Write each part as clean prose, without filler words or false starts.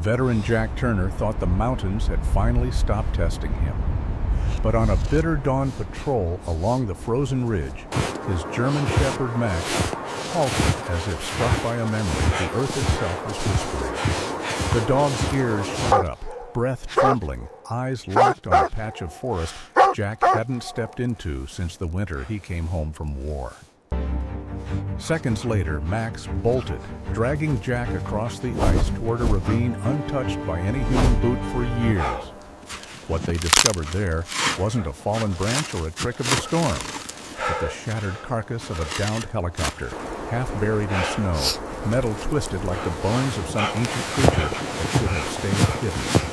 Veteran Jack Turner thought the mountains had finally stopped testing him. But on a bitter dawn patrol along the frozen ridge, his German Shepherd Max halted as if struck by a memory the earth itself was whispering. The dog's ears shot up, breath trembling, eyes locked on a patch of forest Jack hadn't stepped into since the winter he came home from war. Seconds later, Max bolted, dragging Jack across the ice toward a ravine untouched by any human boot for years. What they discovered there wasn't a fallen branch or a trick of the storm, but the shattered carcass of a downed helicopter, half buried in snow, metal twisted like the bones of some ancient creature that should have stayed hidden.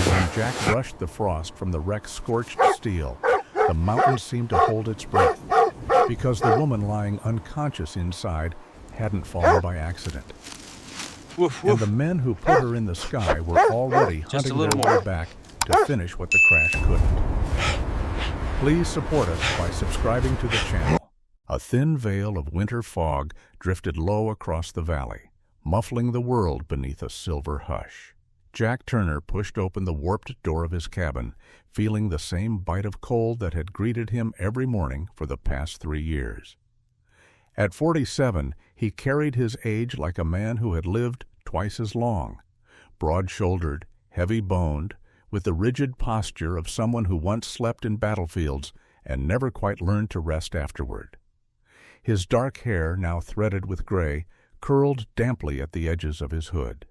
And when Jack brushed the frost from the wreck's scorched steel, the mountain seemed to hold its breath, because the woman lying unconscious inside hadn't fallen by accident. Woof, woof. And the men who put her in the sky were already hunting their way back to finish what the crash couldn't. Please support us by subscribing to the channel. A thin veil of winter fog drifted low across the valley, muffling the world beneath a silver hush. Jack Turner pushed open the warped door of his cabin, feeling the same bite of cold that had greeted him every morning for the past 3 years. At 47, he carried his age like a man who had lived twice as long, broad-shouldered, heavy-boned, with the rigid posture of someone who once slept in battlefields and never quite learned to rest afterward. His dark hair, now threaded with gray, curled damply at the edges of his hood.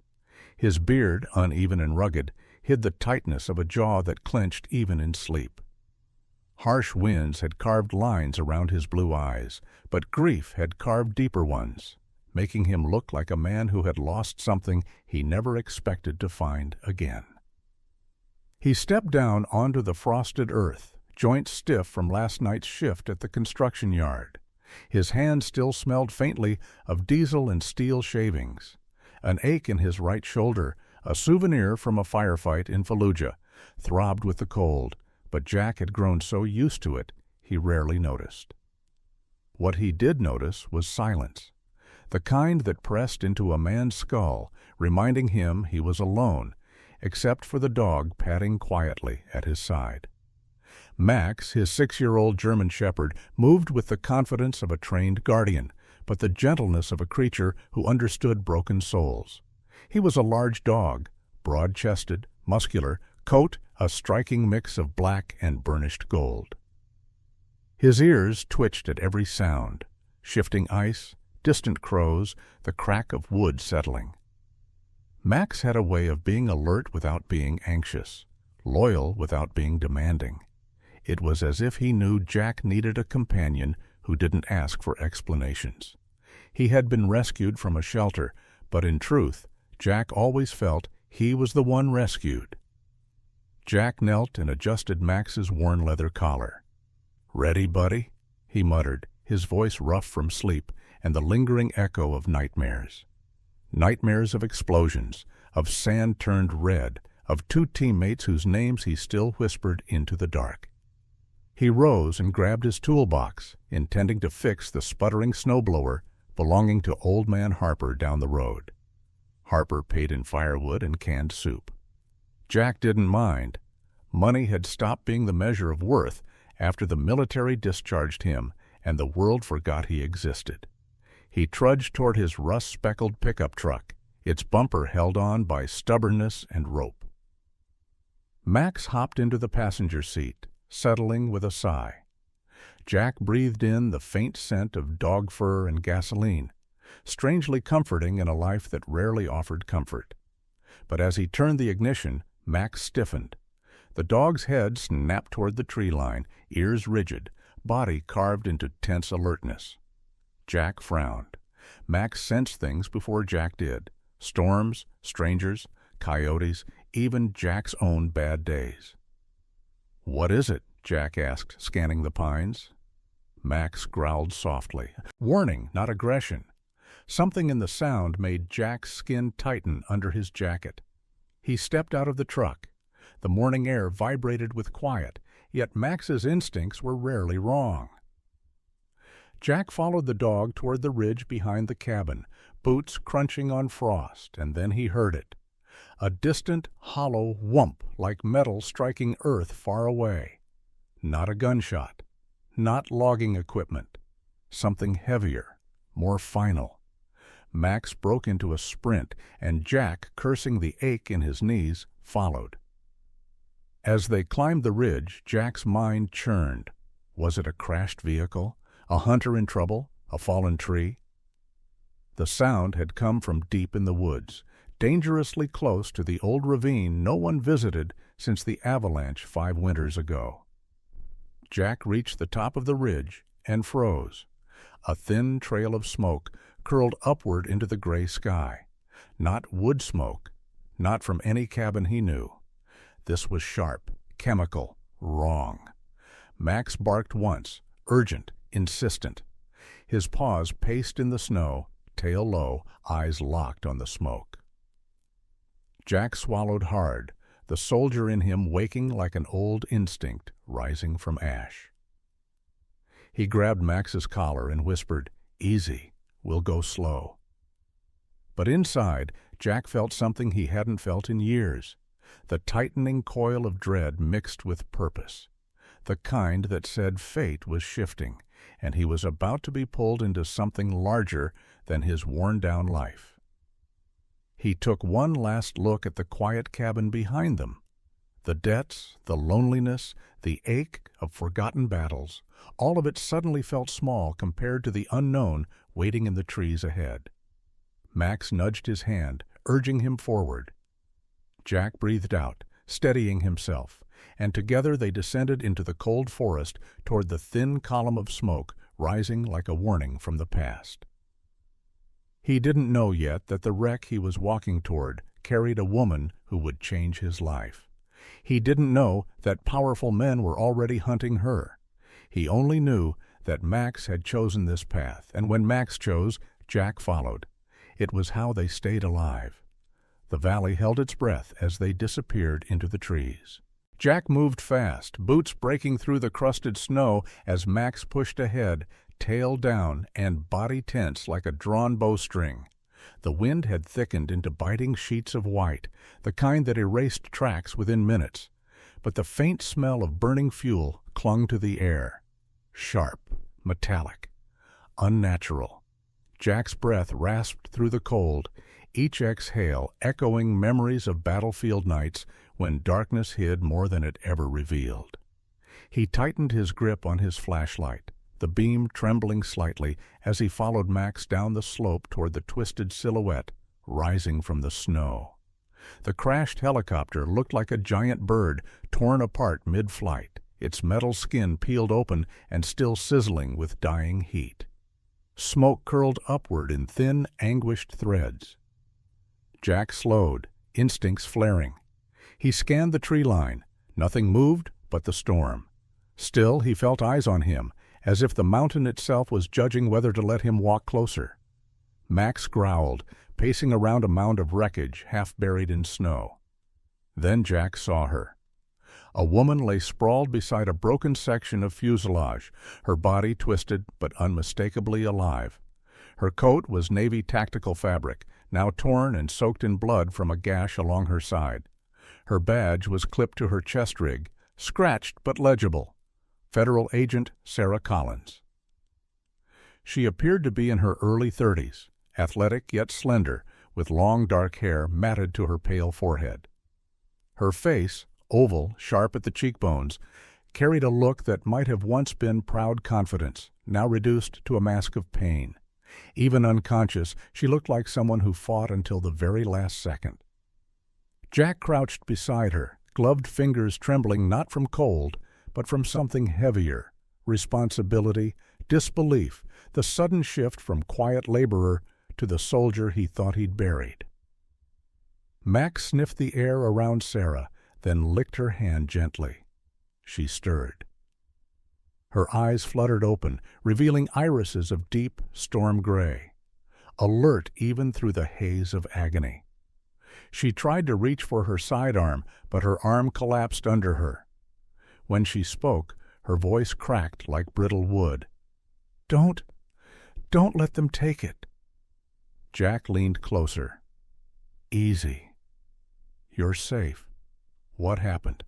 His beard, uneven and rugged, hid the tightness of a jaw that clenched even in sleep. Harsh winds had carved lines around his blue eyes, but grief had carved deeper ones, making him look like a man who had lost something he never expected to find again. He stepped down onto the frosted earth, joints stiff from last night's shift at the construction yard. His hands still smelled faintly of diesel and steel shavings. An ache in his right shoulder, a souvenir from a firefight in Fallujah, throbbed with the cold, but Jack had grown so used to it, he rarely noticed. What he did notice was silence, the kind that pressed into a man's skull, reminding him he was alone, except for the dog padding quietly at his side. Max, his 6-year-old German Shepherd, moved with the confidence of a trained guardian, but the gentleness of a creature who understood broken souls. He was a large dog, broad-chested, muscular, coat a striking mix of black and burnished gold. His ears twitched at every sound, shifting ice, distant crows, the crack of wood settling. Max had a way of being alert without being anxious, loyal without being demanding. It was as if he knew Jack needed a companion who didn't ask for explanations. He had been rescued from a shelter, but in truth, Jack always felt he was the one rescued. Jack knelt and adjusted Max's worn leather collar. "Ready, buddy?" he muttered, his voice rough from sleep and the lingering echo of nightmares. Nightmares of explosions, of sand turned red, of 2 teammates whose names he still whispered into the dark. He rose and grabbed his toolbox, intending to fix the sputtering snowblower belonging to Old Man Harper down the road. Harper paid in firewood and canned soup. Jack didn't mind. Money had stopped being the measure of worth after the military discharged him and the world forgot he existed. He trudged toward his rust-speckled pickup truck, its bumper held on by stubbornness and rope. Max hopped into the passenger seat, settling with a sigh. Jack breathed in the faint scent of dog fur and gasoline, strangely comforting in a life that rarely offered comfort. But as he turned the ignition, Max stiffened. The dog's head snapped toward the tree line, ears rigid, body carved into tense alertness. Jack frowned. Max sensed things before Jack did: storms, strangers, coyotes, even Jack's own bad days. "What is it?" Jack asked, scanning the pines. Max growled softly. Warning, not aggression. Something in the sound made Jack's skin tighten under his jacket. He stepped out of the truck. The morning air vibrated with quiet, yet Max's instincts were rarely wrong. Jack followed the dog toward the ridge behind the cabin, boots crunching on frost, and then he heard it. A distant, hollow whump like metal striking earth far away. Not a gunshot, not logging equipment. Something heavier, more final. Max broke into a sprint, and Jack, cursing the ache in his knees, followed. As they climbed the ridge, Jack's mind churned. Was it a crashed vehicle? A hunter in trouble? A fallen tree? The sound had come from deep in the woods, dangerously close to the old ravine no one visited since the avalanche 5 winters ago. Jack reached the top of the ridge and froze. A thin trail of smoke curled upward into the gray sky. Not wood smoke, not from any cabin he knew. This was sharp, chemical, wrong. Max barked once, urgent, insistent. His paws paced in the snow, tail low, eyes locked on the smoke. Jack swallowed hard, the soldier in him waking like an old instinct rising from ash. He grabbed Max's collar and whispered, "Easy, we'll go slow." But inside, Jack felt something he hadn't felt in years, the tightening coil of dread mixed with purpose, the kind that said fate was shifting, and he was about to be pulled into something larger than his worn-down life. He took one last look at the quiet cabin behind them. The debts, the loneliness, the ache of forgotten battles, all of it suddenly felt small compared to the unknown waiting in the trees ahead. Max nudged his hand, urging him forward. Jack breathed out, steadying himself, and together they descended into the cold forest toward the thin column of smoke rising like a warning from the past. He didn't know yet that the wreck he was walking toward carried a woman who would change his life. He didn't know that powerful men were already hunting her. He only knew that Max had chosen this path, and when Max chose, Jack followed. It was how they stayed alive. The valley held its breath as they disappeared into the trees. Jack moved fast, boots breaking through the crusted snow as Max pushed ahead, tail down and body tense like a drawn bowstring. The wind had thickened into biting sheets of white, the kind that erased tracks within minutes. But the faint smell of burning fuel clung to the air. Sharp, metallic, unnatural. Jack's breath rasped through the cold, each exhale echoing memories of battlefield nights when darkness hid more than it ever revealed. He tightened his grip on his flashlight, the beam trembling slightly as he followed Max down the slope toward the twisted silhouette rising from the snow. The crashed helicopter looked like a giant bird torn apart mid-flight, its metal skin peeled open and still sizzling with dying heat. Smoke curled upward in thin, anguished threads. Jack slowed, instincts flaring. He scanned the tree line. Nothing moved but the storm. Still, he felt eyes on him, as if the mountain itself was judging whether to let him walk closer. Max growled, pacing around a mound of wreckage half buried in snow. Then Jack saw her. A woman lay sprawled beside a broken section of fuselage, her body twisted but unmistakably alive. Her coat was navy tactical fabric, now torn and soaked in blood from a gash along her side. Her badge was clipped to her chest rig, scratched but legible. Federal Agent Sarah Collins. She appeared to be in her early 30s, athletic yet slender, with long dark hair matted to her pale forehead. Her face, oval, sharp at the cheekbones, carried a look that might have once been proud confidence, now reduced to a mask of pain. Even unconscious, she looked like someone who fought until the very last second. Jack crouched beside her, gloved fingers trembling not from cold, but from something heavier, responsibility, disbelief, the sudden shift from quiet laborer to the soldier he thought he'd buried. Max sniffed the air around Sarah, then licked her hand gently. She stirred. Her eyes fluttered open, revealing irises of deep storm gray, alert even through the haze of agony. She tried to reach for her sidearm, but her arm collapsed under her. When she spoke, her voice cracked like brittle wood. Don't let them take it." Jack leaned closer. "Easy. "You're safe. What happened?"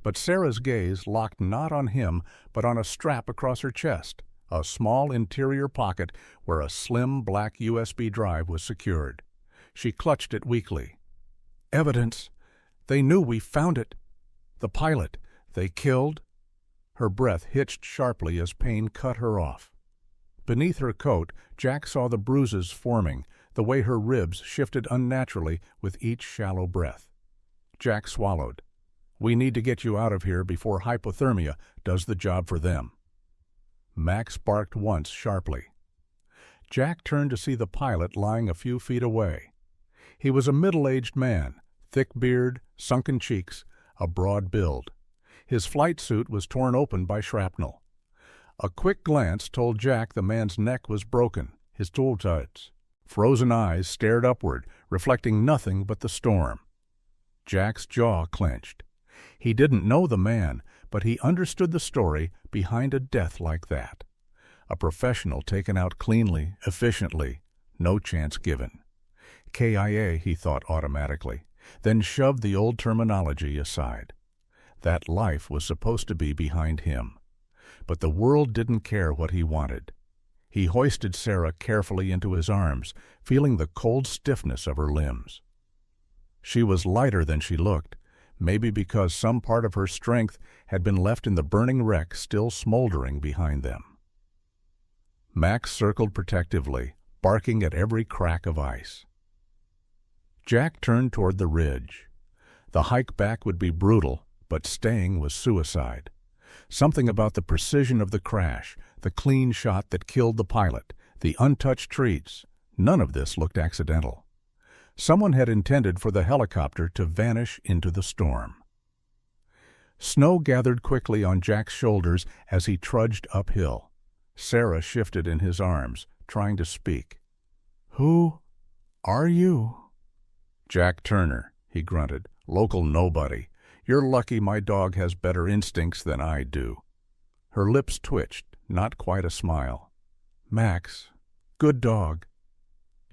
But Sarah's gaze locked not on him, but on a strap across her chest, a small interior pocket where a slim black USB drive was secured. She clutched it weakly. "Evidence. They knew we found it. The pilot. They killed." Her breath hitched sharply as pain cut her off. Beneath her coat, Jack saw the bruises forming, the way her ribs shifted unnaturally with each shallow breath. Jack swallowed. "We need to get you out of here before hypothermia does the job for them." Max barked once sharply. Jack turned to see the pilot lying a few feet away. He was a middle-aged man, thick beard, sunken cheeks, a broad build. His flight suit was torn open by shrapnel. A quick glance told Jack the man's neck was broken, his tooltights. Frozen eyes stared upward, reflecting nothing but the storm. Jack's jaw clenched. He didn't know the man, but he understood the story behind a death like that. A professional taken out cleanly, efficiently, no chance given. KIA, he thought automatically, then shoved the old terminology aside. That life was supposed to be behind him. But the world didn't care what he wanted. He hoisted Sarah carefully into his arms, feeling the cold stiffness of her limbs. She was lighter than she looked, maybe because some part of her strength had been left in the burning wreck still smoldering behind them. Max circled protectively, barking at every crack of ice. Jack turned toward the ridge. The hike back would be brutal, but staying was suicide. Something about the precision of the crash, the clean shot that killed the pilot, the untouched trees, none of this looked accidental. Someone had intended for the helicopter to vanish into the storm. Snow gathered quickly on Jack's shoulders as he trudged uphill. Sarah shifted in his arms, trying to speak. "Who are you?" "Jack Turner," he grunted. "Local nobody. You're lucky my dog has better instincts than I do." Her lips twitched, not quite a smile. "Max, good dog."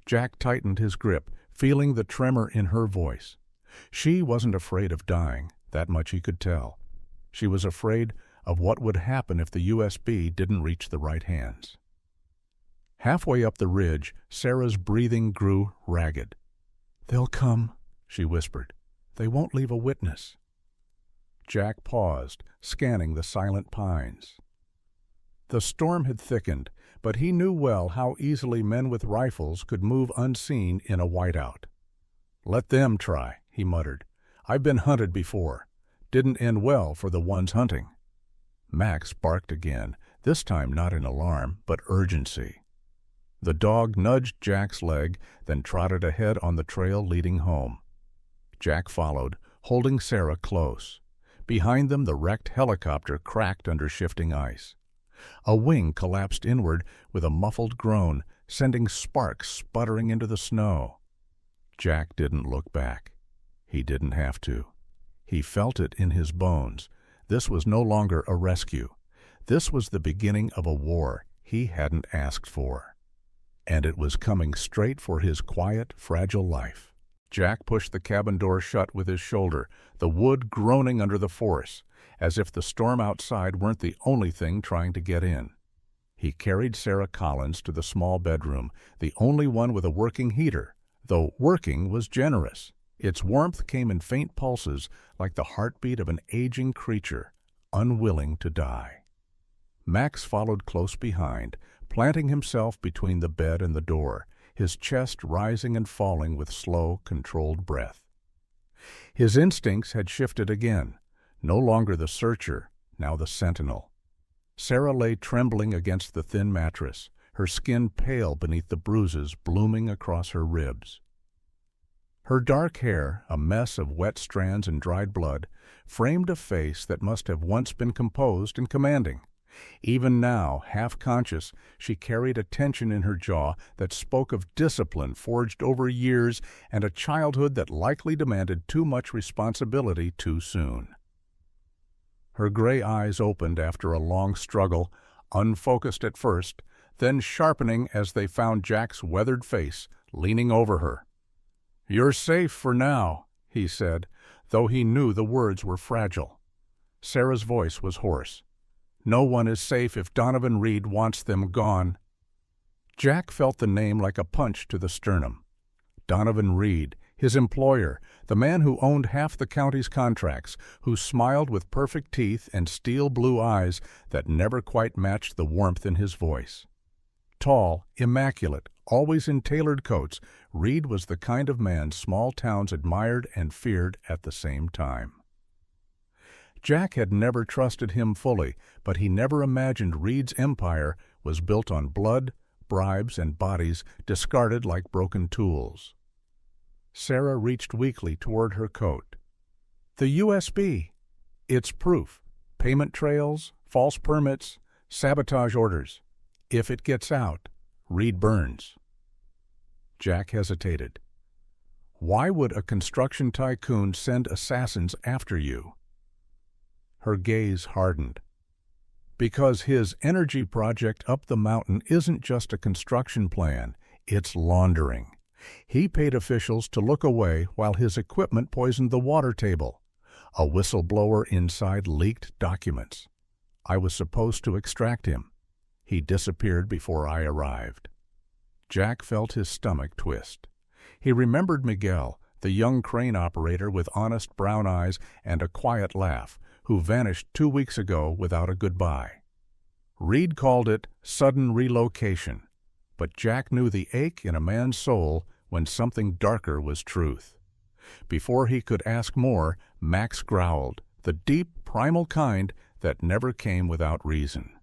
Jack tightened his grip, feeling the tremor in her voice. She wasn't afraid of dying, that much he could tell. She was afraid of what would happen if the USB didn't reach the right hands. Halfway up the ridge, Sarah's breathing grew ragged. "They'll come," she whispered. "They won't leave a witness." Jack paused, scanning the silent pines. The storm had thickened, but he knew well how easily men with rifles could move unseen in a whiteout. "Let them try," he muttered. "I've been hunted before. Didn't end well for the ones hunting." Max barked again, this time not in alarm, but urgency. The dog nudged Jack's leg, then trotted ahead on the trail leading home. Jack followed, holding Sarah close. Behind them, the wrecked helicopter cracked under shifting ice. A wing collapsed inward with a muffled groan, sending sparks sputtering into the snow. Jack didn't look back. He didn't have to. He felt it in his bones. This was no longer a rescue. This was the beginning of a war he hadn't asked for. And it was coming straight for his quiet, fragile life. Jack pushed the cabin door shut with his shoulder, the wood groaning under the force, as if the storm outside weren't the only thing trying to get in. He carried Sarah Collins to the small bedroom, the only one with a working heater, though working was generous. Its warmth came in faint pulses like the heartbeat of an aging creature, unwilling to die. Max followed close behind, planting himself between the bed and the door, his chest rising and falling with slow, controlled breath. His instincts had shifted again, no longer the searcher, now the sentinel. Sarah lay trembling against the thin mattress, her skin pale beneath the bruises blooming across her ribs. Her dark hair, a mess of wet strands and dried blood, framed a face that must have once been composed and commanding. Even now, half-conscious, she carried a tension in her jaw that spoke of discipline forged over years and a childhood that likely demanded too much responsibility too soon. Her gray eyes opened after a long struggle, unfocused at first, then sharpening as they found Jack's weathered face leaning over her. "You're safe for now," he said, though he knew the words were fragile. Sarah's voice was hoarse. "No one is safe if Donovan Reed wants them gone." Jack felt the name like a punch to the sternum. Donovan Reed, his employer, the man who owned half the county's contracts, who smiled with perfect teeth and steel blue eyes that never quite matched the warmth in his voice. Tall, immaculate, always in tailored coats, Reed was the kind of man small towns admired and feared at the same time. Jack had never trusted him fully, but he never imagined Reed's empire was built on blood, bribes, and bodies discarded like broken tools. Sarah reached weakly toward her coat. "The USB. It's proof. Payment trails, false permits, sabotage orders. If it gets out, Reed burns." Jack hesitated. "Why would a construction tycoon send assassins after you?" Her gaze hardened. "Because his energy project up the mountain isn't just a construction plan, it's laundering. He paid officials to look away while his equipment poisoned the water table. A whistleblower inside leaked documents. I was supposed to extract him. He disappeared before I arrived." Jack felt his stomach twist. He remembered Miguel, the young crane operator with honest brown eyes and a quiet laugh, who vanished 2 weeks ago without a goodbye. Reed called it sudden relocation, but Jack knew the ache in a man's soul when something darker was truth. Before he could ask more, Max growled, the deep, primal kind that never came without reason.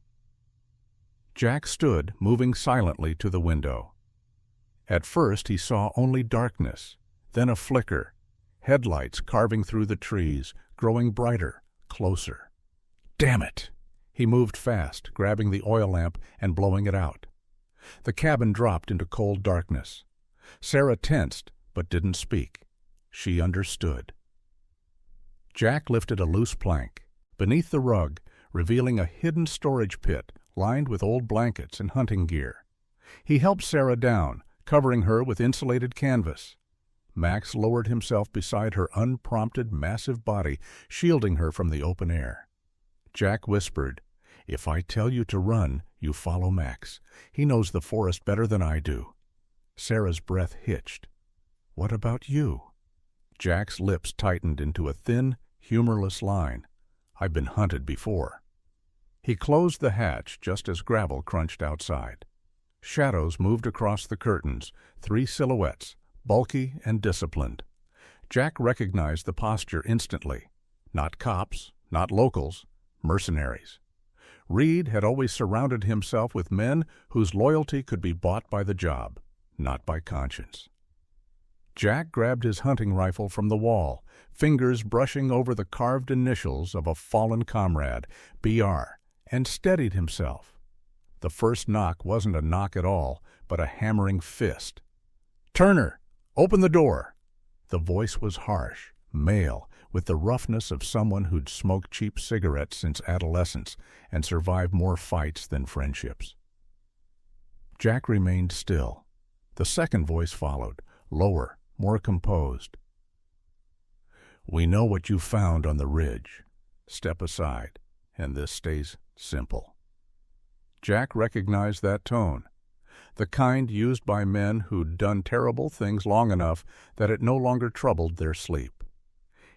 Jack stood, moving silently to the window. At first he saw only darkness, then a flicker, headlights carving through the trees, growing brighter, closer. Damn it! He moved fast, grabbing the oil lamp and blowing it out. The cabin dropped into cold darkness. Sarah tensed, but didn't speak. She understood. Jack lifted a loose plank. Beneath the rug, revealing a hidden storage pit lined with old blankets and hunting gear. He helped Sarah down, covering her with insulated canvas. Max lowered himself beside her unprompted, massive body, shielding her from the open air. Jack whispered, "If I tell you to run, you follow Max. He knows the forest better than I do." Sarah's breath hitched. "What about you?" Jack's lips tightened into a thin, humorless line. "I've been hunted before." He closed the hatch just as gravel crunched outside. Shadows moved across the curtains, 3 silhouettes, bulky and disciplined. Jack recognized the posture instantly. Not cops, not locals, mercenaries. Reed had always surrounded himself with men whose loyalty could be bought by the job, not by conscience. Jack grabbed his hunting rifle from the wall, fingers brushing over the carved initials of a fallen comrade, BR, and steadied himself. The first knock wasn't a knock at all, but a hammering fist. "Turner, open the door!" The voice was harsh, male, with the roughness of someone who'd smoked cheap cigarettes since adolescence and survived more fights than friendships. Jack remained still. The second voice followed, lower, more composed. "We know what you found on the ridge. Step aside, and this stays simple." Jack recognized that tone, the kind used by men who'd done terrible things long enough that it no longer troubled their sleep.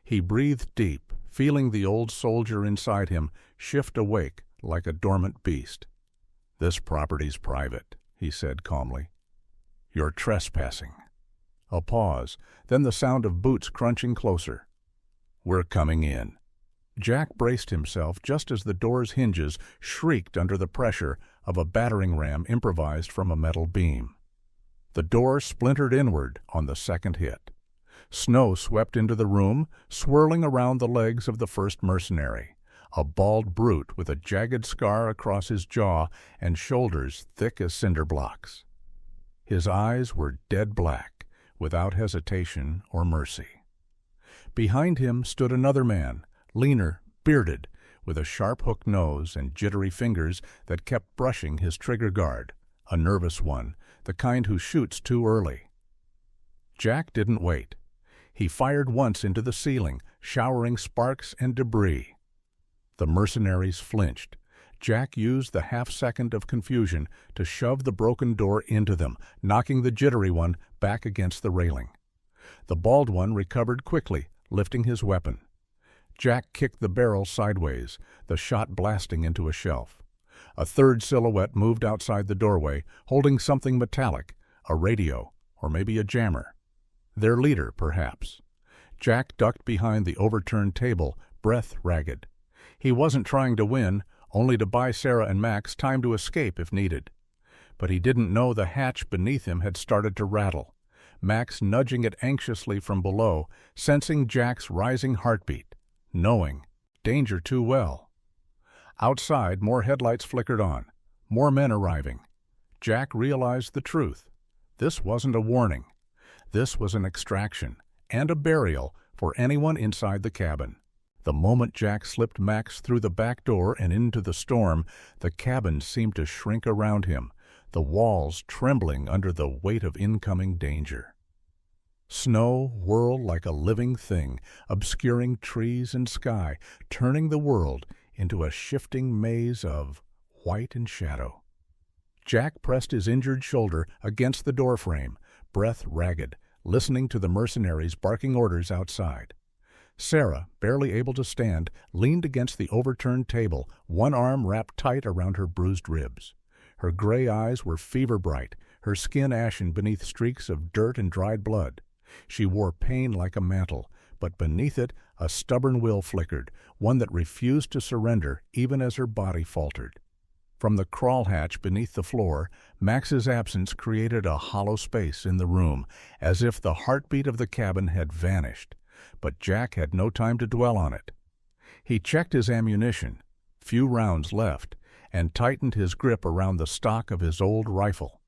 He breathed deep, feeling the old soldier inside him shift awake like a dormant beast. "This property's private," he said calmly. "You're trespassing." A pause, then the sound of boots crunching closer. "We're coming in." Jack braced himself just as the door's hinges shrieked under the pressure of a battering ram improvised from a metal beam. The door splintered inward on the second hit. Snow swept into the room, swirling around the legs of the first mercenary, a bald brute with a jagged scar across his jaw and shoulders thick as cinder blocks. His eyes were dead black, without hesitation or mercy. Behind him stood another man, leaner, bearded, with a sharp-hooked nose and jittery fingers that kept brushing his trigger guard, a nervous one, the kind who shoots too early. Jack didn't wait. He fired once into the ceiling, showering sparks and debris. The mercenaries flinched. Jack used the half-second of confusion to shove the broken door into them, knocking the jittery one back against the railing. The bald one recovered quickly, lifting his weapon. Jack kicked the barrel sideways, the shot blasting into a shelf. A third silhouette moved outside the doorway, holding something metallic, a radio, or maybe a jammer. Their leader, perhaps. Jack ducked behind the overturned table, breath ragged. He wasn't trying to win, only to buy Sarah and Max time to escape if needed. But he didn't know the hatch beneath him had started to rattle, Max nudging it anxiously from below, sensing Jack's rising heartbeat, knowing danger too well. Outside, more headlights flickered on, more men arriving. Jack realized the truth. This wasn't a warning. This was an extraction and a burial for anyone inside the cabin. The moment Jack slipped Max through the back door and into the storm, the cabin seemed to shrink around him, the walls trembling under the weight of incoming danger. Snow whirled like a living thing, obscuring trees and sky, turning the world into a shifting maze of white and shadow. Jack pressed his injured shoulder against the doorframe, breath ragged, listening to the mercenaries barking orders outside. Sarah, barely able to stand, leaned against the overturned table, one arm wrapped tight around her bruised ribs. Her gray eyes were fever-bright, her skin ashen beneath streaks of dirt and dried blood. She wore pain like a mantle, but beneath it a stubborn will flickered, one that refused to surrender even as her body faltered. From the crawl hatch beneath the floor, Max's absence created a hollow space in the room, as if the heartbeat of the cabin had vanished. But Jack had no time to dwell on it. He checked his ammunition, few rounds left, and tightened his grip around the stock of his old rifle.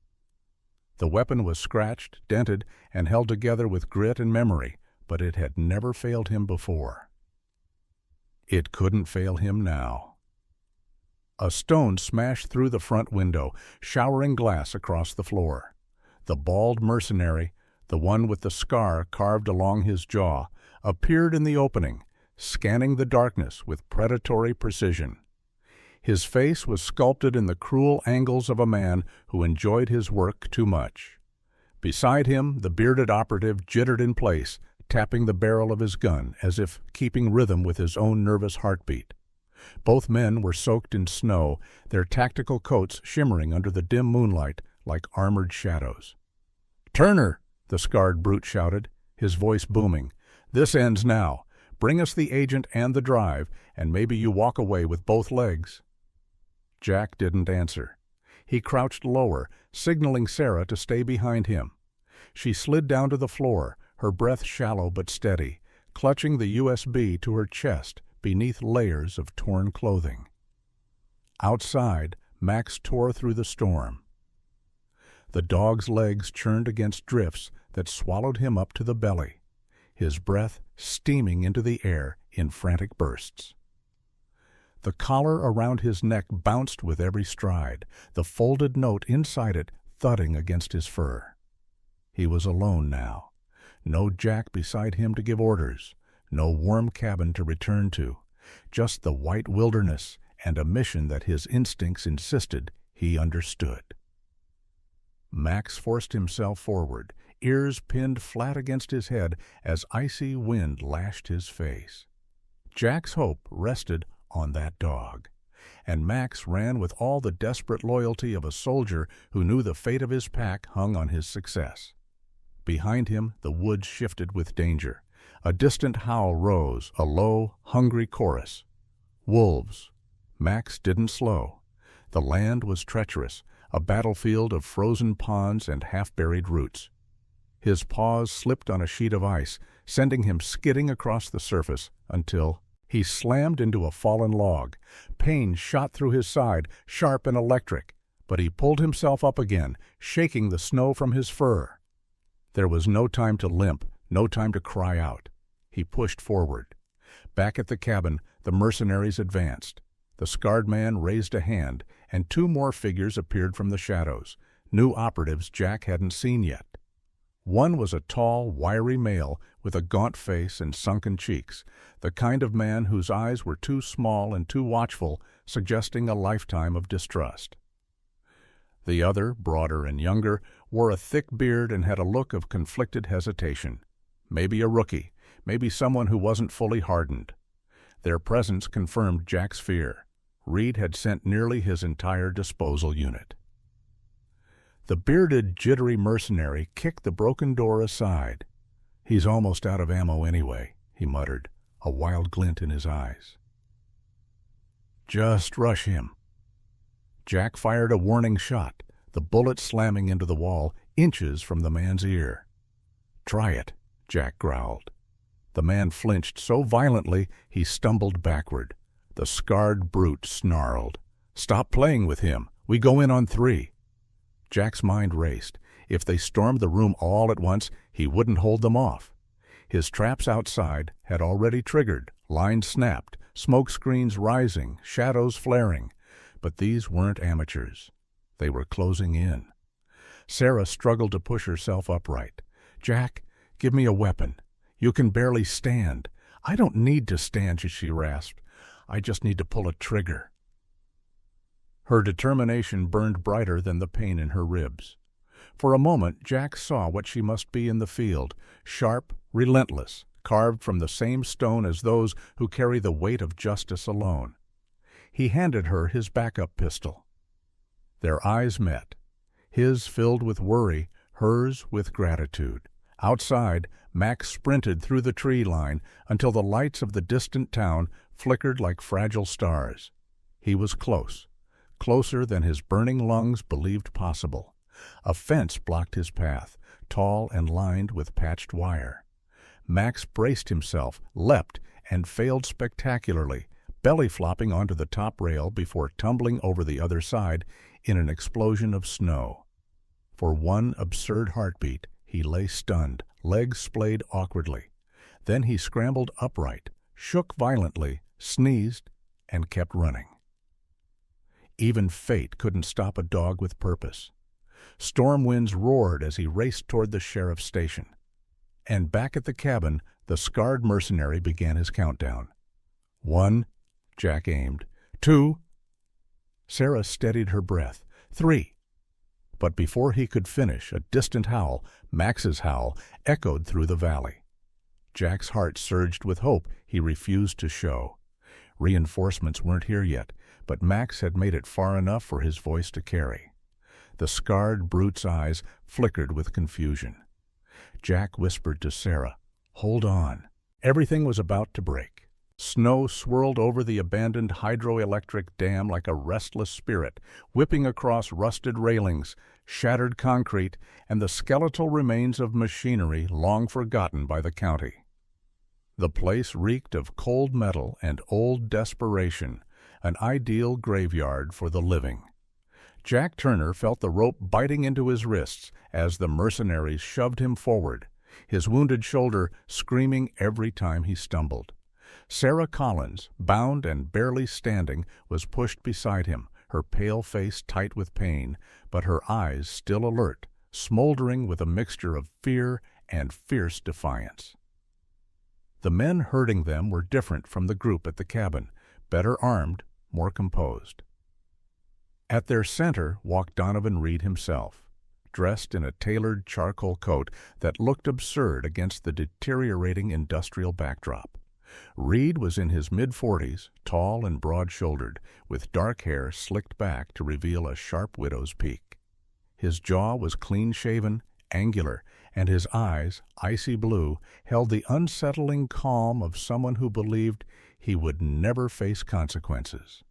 The weapon was scratched, dented, and held together with grit and memory, but it had never failed him before. It couldn't fail him now. A stone smashed through the front window, showering glass across the floor. The bald mercenary, the one with the scar carved along his jaw, appeared in the opening, scanning the darkness with predatory precision. His face was sculpted in the cruel angles of a man who enjoyed his work too much. Beside him, the bearded operative jittered in place, tapping the barrel of his gun as if keeping rhythm with his own nervous heartbeat. Both men were soaked in snow, their tactical coats shimmering under the dim moonlight like armored shadows. "Turner!" the scarred brute shouted, his voice booming. "This ends now. Bring us the agent and the drive, and maybe you walk away with both legs." Jack didn't answer. He crouched lower, signaling Sarah to stay behind him. She slid down to the floor, her breath shallow but steady, clutching the USB to her chest beneath layers of torn clothing. Outside, Max tore through the storm. The dog's legs churned against drifts that swallowed him up to the belly, his breath steaming into the air in frantic bursts. The collar around his neck bounced with every stride, the folded note inside it thudding against his fur. He was alone now. No Jack beside him to give orders, no warm cabin to return to, just the white wilderness and a mission that his instincts insisted he understood. Max forced himself forward, ears pinned flat against his head as icy wind lashed his face. Jack's hope rested on that dog, and Max ran with all the desperate loyalty of a soldier who knew the fate of his pack hung on his success. Behind him, the woods shifted with danger. A distant howl rose, a low, hungry chorus. Wolves. Max didn't slow. The land was treacherous, a battlefield of frozen ponds and half-buried roots. His paws slipped on a sheet of ice, sending him skidding across the surface until he slammed into a fallen log. Pain shot through his side, sharp and electric, but he pulled himself up again, shaking the snow from his fur. There was no time to limp, no time to cry out. He pushed forward. Back at the cabin, the mercenaries advanced. The scarred man raised a hand, and two more figures appeared from the shadows, new operatives Jack hadn't seen yet. One was a tall, wiry male with a gaunt face and sunken cheeks, the kind of man whose eyes were too small and too watchful, suggesting a lifetime of distrust. The other, broader and younger, wore a thick beard and had a look of conflicted hesitation. Maybe a rookie, maybe someone who wasn't fully hardened. Their presence confirmed Jack's fear. Reed had sent nearly his entire disposal unit. The bearded, jittery mercenary kicked the broken door aside. "He's almost out of ammo anyway," he muttered, a wild glint in his eyes. "Just rush him." Jack fired a warning shot, the bullet slamming into the wall, inches from the man's ear. "Try it," Jack growled. The man flinched so violently he stumbled backward. The scarred brute snarled. "Stop playing with him. We go in on 3. Jack's mind raced. If they stormed the room all at once, he wouldn't hold them off. His traps outside had already triggered, lines snapped, smoke screens rising, shadows flaring. But these weren't amateurs. They were closing in. Sarah struggled to push herself upright. "Jack, give me a weapon. You can barely stand." "I don't need to stand," she rasped. "I just need to pull a trigger." Her determination burned brighter than the pain in her ribs. For a moment, Jack saw what she must be in the field, sharp, relentless, carved from the same stone as those who carry the weight of justice alone. He handed her his backup pistol. Their eyes met, his filled with worry, hers with gratitude. Outside, Max sprinted through the tree line until the lights of the distant town flickered like fragile stars. He was close, closer than his burning lungs believed possible. A fence blocked his path, tall and lined with patched wire. Max braced himself, leapt, and failed spectacularly, belly flopping onto the top rail before tumbling over the other side in an explosion of snow. For one absurd heartbeat, he lay stunned, legs splayed awkwardly. Then he scrambled upright, shook violently, sneezed, and kept running. Even fate couldn't stop a dog with purpose. Storm winds roared as he raced toward the sheriff's station. And back at the cabin, the scarred mercenary began his countdown. 1, Jack aimed. 2, Sarah steadied her breath. 3. But before he could finish, a distant howl, Max's howl, echoed through the valley. Jack's heart surged with hope he refused to show. Reinforcements weren't here yet, but Max had made it far enough for his voice to carry. The scarred brute's eyes flickered with confusion. Jack whispered to Sarah, "Hold on." Everything was about to break. Snow swirled over the abandoned hydroelectric dam like a restless spirit, whipping across rusted railings, shattered concrete, and the skeletal remains of machinery long forgotten by the county. The place reeked of cold metal and old desperation, an ideal graveyard for the living. Jack Turner felt the rope biting into his wrists as the mercenaries shoved him forward, his wounded shoulder screaming every time he stumbled. Sarah Collins, bound and barely standing, was pushed beside him, her pale face tight with pain, but her eyes still alert, smoldering with a mixture of fear and fierce defiance. The men herding them were different from the group at the cabin, better armed, more composed. At their center walked Donovan Reed himself, dressed in a tailored charcoal coat that looked absurd against the deteriorating industrial backdrop. Reed was in his mid-40s, tall and broad-shouldered, with dark hair slicked back to reveal a sharp widow's peak. His jaw was clean-shaven, angular, and his eyes, icy blue, held the unsettling calm of someone who believed he would never face consequences.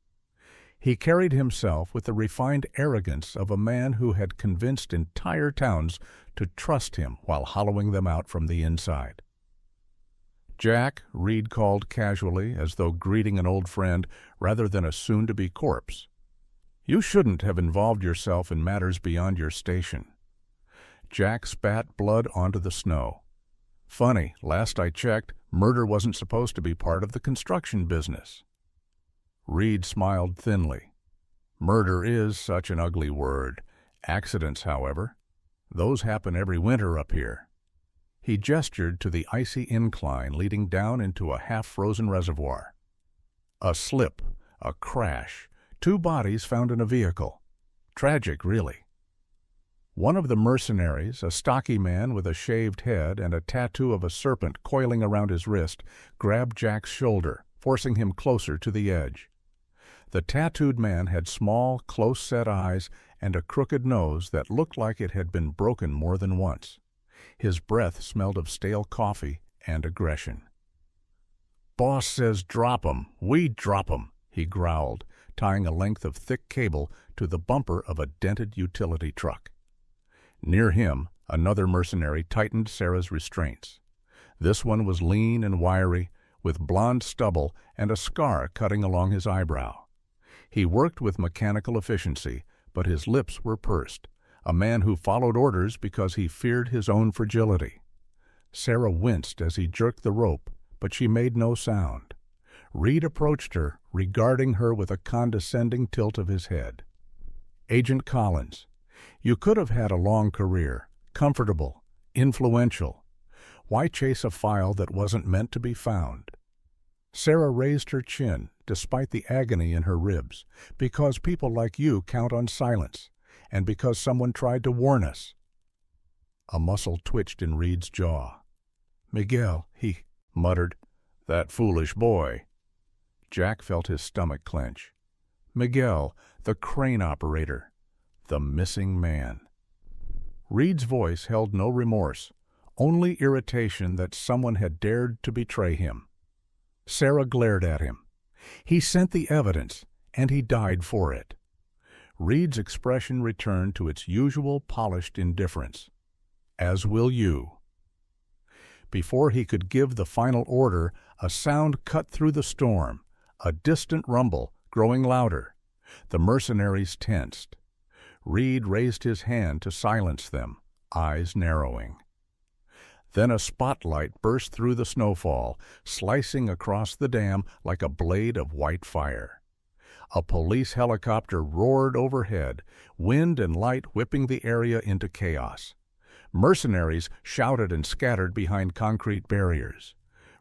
He carried himself with the refined arrogance of a man who had convinced entire towns to trust him while hollowing them out from the inside. "Jack," Reed called casually, as though greeting an old friend rather than a soon-to-be corpse. "You shouldn't have involved yourself in matters beyond your station." Jack spat blood onto the snow. "Funny, last I checked, murder wasn't supposed to be part of the construction business." Reed smiled thinly. "Murder is such an ugly word. Accidents, however." Those happen every winter up here." He gestured to the icy incline leading down into a half-frozen reservoir. A slip, a crash, 2 bodies found in a vehicle. Tragic, really. One of the mercenaries, a stocky man with a shaved head and a tattoo of a serpent coiling around his wrist, grabbed Jack's shoulder, forcing him closer to the edge. The tattooed man had small, close-set eyes and a crooked nose that looked like it had been broken more than once. His breath smelled of stale coffee and aggression. "Boss says drop 'em. We drop 'em," he growled, tying a length of thick cable to the bumper of a dented utility truck. Near him, another mercenary tightened Sarah's restraints. This one was lean and wiry, with blond stubble and a scar cutting along his eyebrow. He worked with mechanical efficiency, but his lips were pursed, a man who followed orders because he feared his own fragility. Sarah winced as he jerked the rope, but she made no sound. Reed approached her, regarding her with a condescending tilt of his head. "Agent Collins, you could have had a long career, comfortable, influential. Why chase a file that wasn't meant to be found?" Sarah raised her chin, despite the agony in her ribs, "Because people like you count on silence, and because someone tried to warn us." A muscle twitched in Reed's jaw. "Miguel," he muttered. "That foolish boy." Jack felt his stomach clench. Miguel, the crane operator, the missing man. Reed's voice held no remorse, only irritation that someone had dared to betray him. Sarah glared at him. He sent the evidence, and he died for it. Reed's expression returned to its usual polished indifference. "As will you." Before he could give the final order, a sound cut through the storm, a distant rumble, growing louder. The mercenaries tensed. Reed raised his hand to silence them, eyes narrowing. Then a spotlight burst through the snowfall, slicing across the dam like a blade of white fire. A police helicopter roared overhead, wind and light whipping the area into chaos. Mercenaries shouted and scattered behind concrete barriers.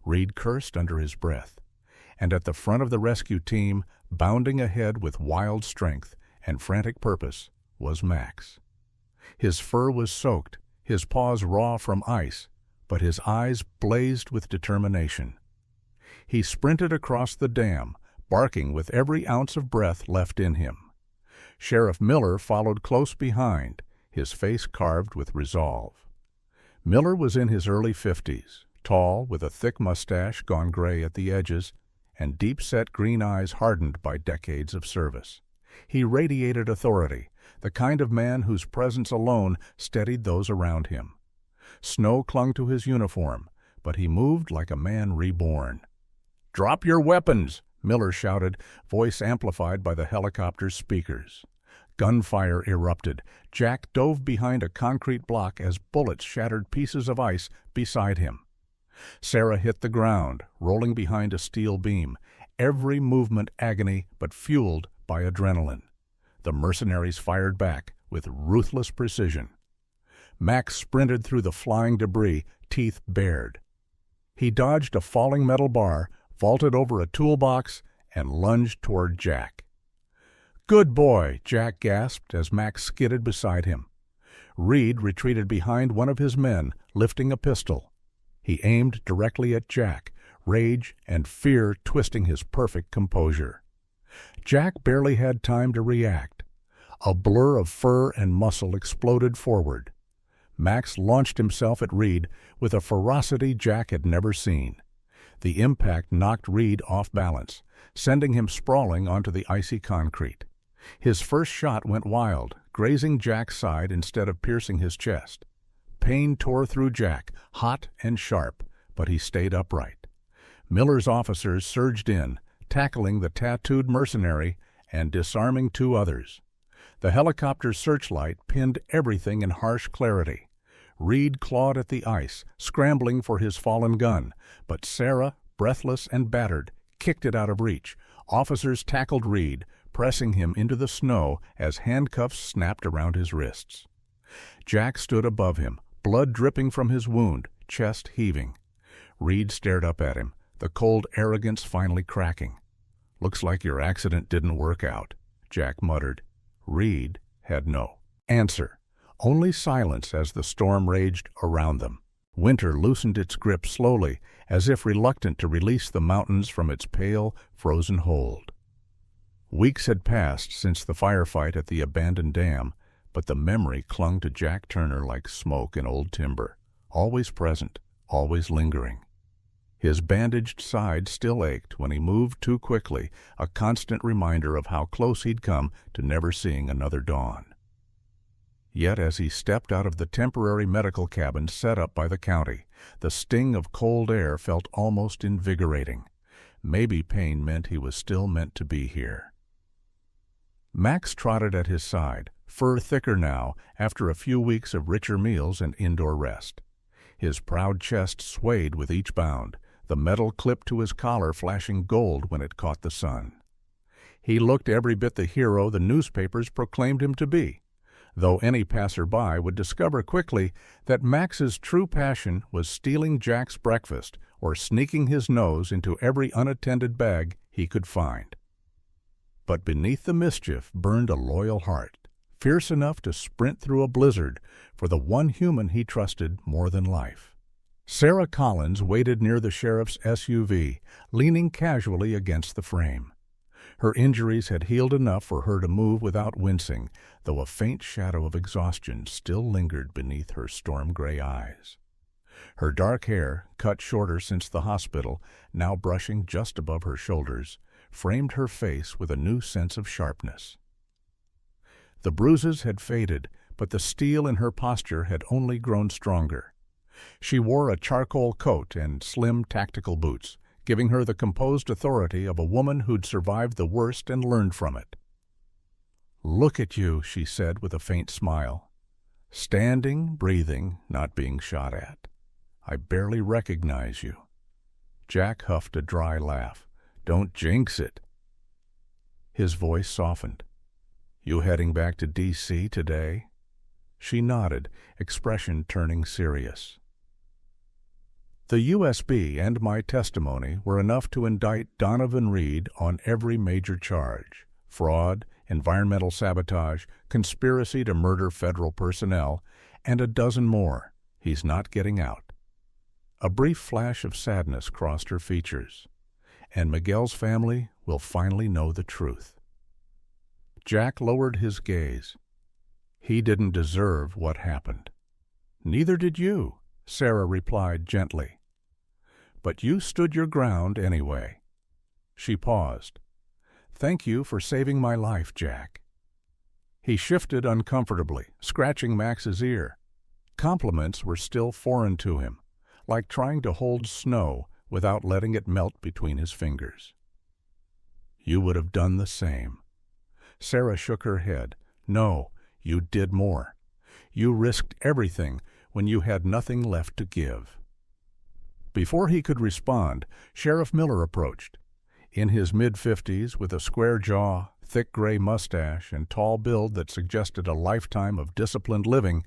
Reed cursed under his breath. And at the front of the rescue team, bounding ahead with wild strength and frantic purpose, was Max. His fur was soaked, his paws raw from ice, but his eyes blazed with determination. He sprinted across the dam, barking with every ounce of breath left in him. Sheriff Miller followed close behind, his face carved with resolve. Miller was in his early 50s, tall, with a thick mustache gone gray at the edges, and deep-set green eyes hardened by decades of service. He radiated authority, the kind of man whose presence alone steadied those around him. Snow clung to his uniform, but he moved like a man reborn. "Drop your weapons!" Miller shouted, voice amplified by the helicopter's speakers. Gunfire erupted. Jack dove behind a concrete block as bullets shattered pieces of ice beside him. Sarah hit the ground, rolling behind a steel beam, every movement agony but fueled by adrenaline. The mercenaries fired back with ruthless precision. Max sprinted through the flying debris, teeth bared. He dodged a falling metal bar, vaulted over a toolbox, and lunged toward Jack. "Good boy," Jack gasped as Max skidded beside him. Reed retreated behind one of his men, lifting a pistol. He aimed directly at Jack, rage and fear twisting his perfect composure. Jack barely had time to react. A blur of fur and muscle exploded forward. Max launched himself at Reed with a ferocity Jack had never seen. The impact knocked Reed off balance, sending him sprawling onto the icy concrete. His first shot went wild, grazing Jack's side instead of piercing his chest. Pain tore through Jack, hot and sharp, but he stayed upright. Miller's officers surged in, tackling the tattooed mercenary and disarming 2 others. The helicopter's searchlight pinned everything in harsh clarity. Reed clawed at the ice, scrambling for his fallen gun, but Sarah, breathless and battered, kicked it out of reach. Officers tackled Reed, pressing him into the snow as handcuffs snapped around his wrists. Jack stood above him, blood dripping from his wound, chest heaving. Reed stared up at him, the cold arrogance finally cracking. "Looks like your accident didn't work out," Jack muttered. Reed had no answer, only silence as the storm raged around them. Winter loosened its grip slowly, as if reluctant to release the mountains from its pale, frozen hold. Weeks had passed since the firefight at the abandoned dam, but the memory clung to Jack Turner like smoke in old timber, always present, always lingering. His bandaged side still ached when he moved too quickly, a constant reminder of how close he'd come to never seeing another dawn. Yet as he stepped out of the temporary medical cabin set up by the county, the sting of cold air felt almost invigorating. Maybe pain meant he was still meant to be here. Max trotted at his side, fur thicker now after a few weeks of richer meals and indoor rest. His proud chest swayed with each bound, the metal clip to his collar flashing gold when it caught the sun. He looked every bit the hero the newspapers proclaimed him to be, though any passerby would discover quickly that Max's true passion was stealing Jack's breakfast or sneaking his nose into every unattended bag he could find. But beneath the mischief burned a loyal heart, fierce enough to sprint through a blizzard for the one human he trusted more than life. Sarah Collins waited near the sheriff's SUV, leaning casually against the frame. Her injuries had healed enough for her to move without wincing, though a faint shadow of exhaustion still lingered beneath her storm-gray eyes. Her dark hair, cut shorter since the hospital, now brushing just above her shoulders, framed her face with a new sense of sharpness. The bruises had faded, but the steel in her posture had only grown stronger. She wore a charcoal coat and slim tactical boots, giving her the composed authority of a woman who'd survived the worst and learned from it. "Look at you," she said with a faint smile. "Standing, breathing, not being shot at. I barely recognize you." Jack huffed a dry laugh. "Don't jinx it." His voice softened. "You heading back to D.C. today?" She nodded, expression turning serious. The USB and my testimony were enough to indict Donovan Reed on every major charge: fraud, environmental sabotage, conspiracy to murder federal personnel, and a dozen more. He's not getting out. A brief flash of sadness crossed her features. And Miguel's family will finally know the truth. Jack lowered his gaze. He didn't deserve what happened. "Neither did you," Sarah replied gently. "But you stood your ground anyway." She paused. "Thank you for saving my life, Jack." He shifted uncomfortably, scratching Max's ear. Compliments were still foreign to him, like trying to hold snow without letting it melt between his fingers. "You would have done the same." Sarah shook her head. "No, you did more. You risked everything when you had nothing left to give." Before he could respond, Sheriff Miller approached. In his mid-50s, with a square jaw, thick gray mustache, and tall build that suggested a lifetime of disciplined living,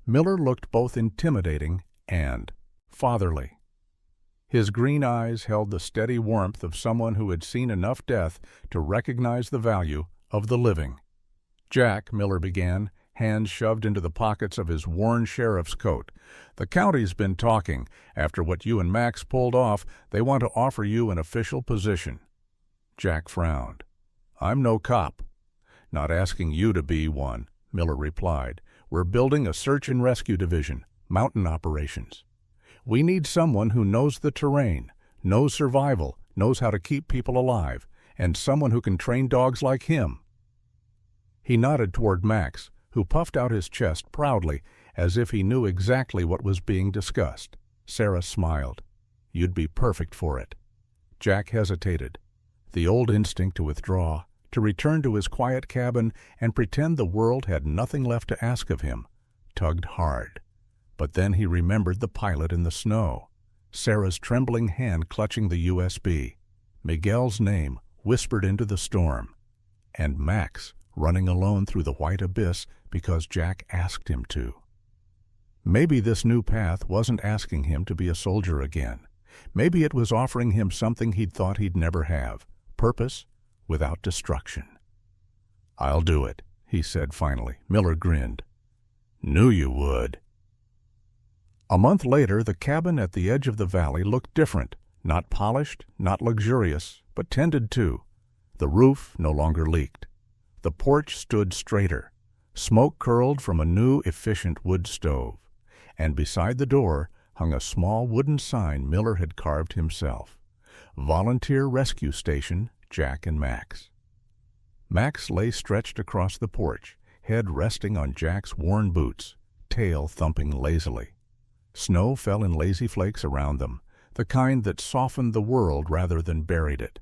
Miller looked both intimidating and fatherly. His green eyes held the steady warmth of someone who had seen enough death to recognize the value of the living. "Jack," Miller began, hands shoved into the pockets of his worn sheriff's coat, "the county's been talking. After what you and Max pulled off, they want to offer you an official position." Jack frowned. "I'm no cop." "Not asking you to be one," Miller replied. "We're building a search and rescue division, mountain operations. We need someone who knows the terrain, knows survival, knows how to keep people alive, and someone who can train dogs like him." He nodded toward Max, who puffed out his chest proudly as if he knew exactly what was being discussed. Sarah smiled. "You'd be perfect for it." Jack hesitated. The old instinct to withdraw, to return to his quiet cabin and pretend the world had nothing left to ask of him, tugged hard. But then he remembered the pilot in the snow, Sarah's trembling hand clutching the USB, Miguel's name whispered into the storm, and Max running alone through the white abyss because Jack asked him to. Maybe this new path wasn't asking him to be a soldier again. Maybe it was offering him something he'd thought he'd never have, purpose without destruction. "I'll do it," he said finally. Miller grinned. "Knew you would." A month later, the cabin at the edge of the valley looked different, not polished, not luxurious, but tended to. The roof no longer leaked. The porch stood straighter. Smoke curled from a new, efficient wood stove. And beside the door hung a small wooden sign Miller had carved himself. Volunteer Rescue Station, Jack and Max. Max lay stretched across the porch, head resting on Jack's worn boots, tail thumping lazily. Snow fell in lazy flakes around them, the kind that softened the world rather than buried it.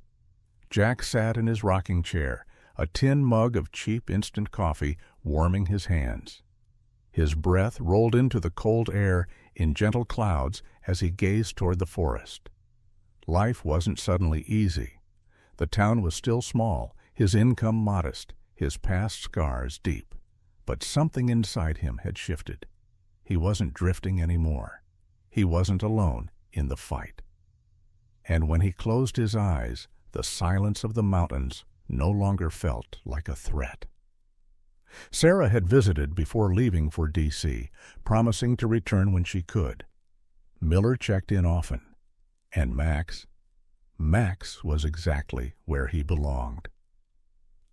Jack sat in his rocking chair, a tin mug of cheap instant coffee warming his hands. His breath rolled into the cold air in gentle clouds as he gazed toward the forest. Life wasn't suddenly easy. The town was still small, his income modest, his past scars deep. But something inside him had shifted. He wasn't drifting anymore. He wasn't alone in the fight. And when he closed his eyes, the silence of the mountains no longer felt like a threat. Sarah had visited before leaving for D.C., promising to return when she could. Miller checked in often. And Max was exactly where he belonged.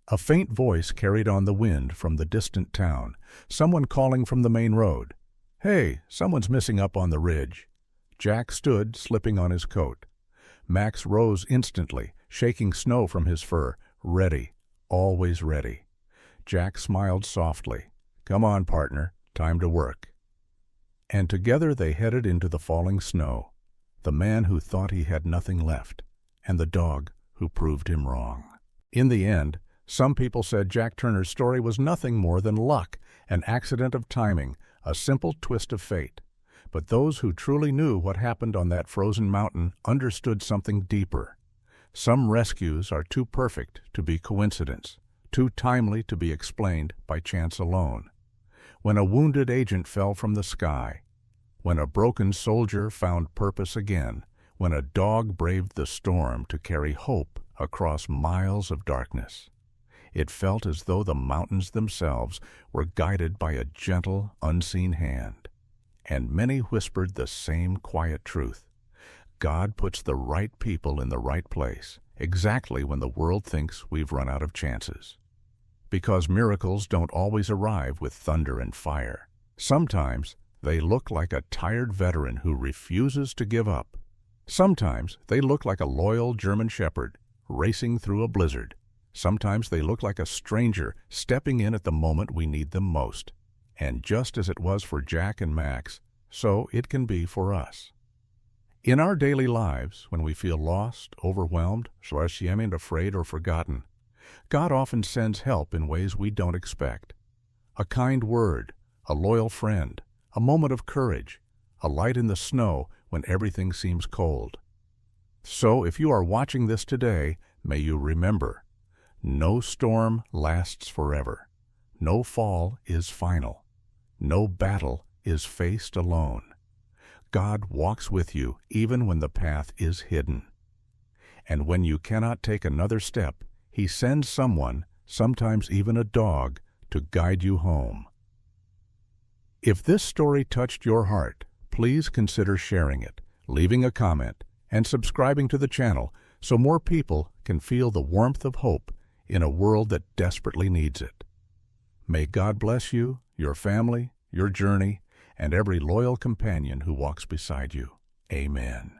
A faint voice carried on the wind from the distant town, someone calling from the main road. "Hey, someone's missing up on the ridge." Jack stood, slipping on his coat. Max rose instantly, shaking snow from his fur, ready, always ready. Jack smiled softly. "Come on, partner, time to work." And together they headed into the falling snow, the man who thought he had nothing left, and the dog who proved him wrong. In the end, some people said Jack Turner's story was nothing more than luck, an accident of timing, a simple twist of fate. But those who truly knew what happened on that frozen mountain understood something deeper. Some rescues are too perfect to be coincidence, too timely to be explained by chance alone. When a wounded agent fell from the sky, when a broken soldier found purpose again, when a dog braved the storm to carry hope across miles of darkness, it felt as though the mountains themselves were guided by a gentle, unseen hand. And many whispered the same quiet truth. God puts the right people in the right place, exactly when the world thinks we've run out of chances. Because miracles don't always arrive with thunder and fire. Sometimes they look like a tired veteran who refuses to give up. Sometimes they look like a loyal German shepherd racing through a blizzard. Sometimes they look like a stranger stepping in at the moment we need them most. And just as it was for Jack and Max, so it can be for us. In our daily lives, when we feel lost, overwhelmed, afraid, or forgotten, God often sends help in ways we don't expect. A kind word, a loyal friend, a moment of courage, a light in the snow when everything seems cold. So if you are watching this today, may you remember, no storm lasts forever. No fall is final. No battle is faced alone. God walks with you even when the path is hidden. And when you cannot take another step, He sends someone, sometimes even a dog, to guide you home. If this story touched your heart, please consider sharing it, leaving a comment, and subscribing to the channel so more people can feel the warmth of hope in a world that desperately needs it. May God bless you, your family, your journey, and every loyal companion who walks beside you. Amen.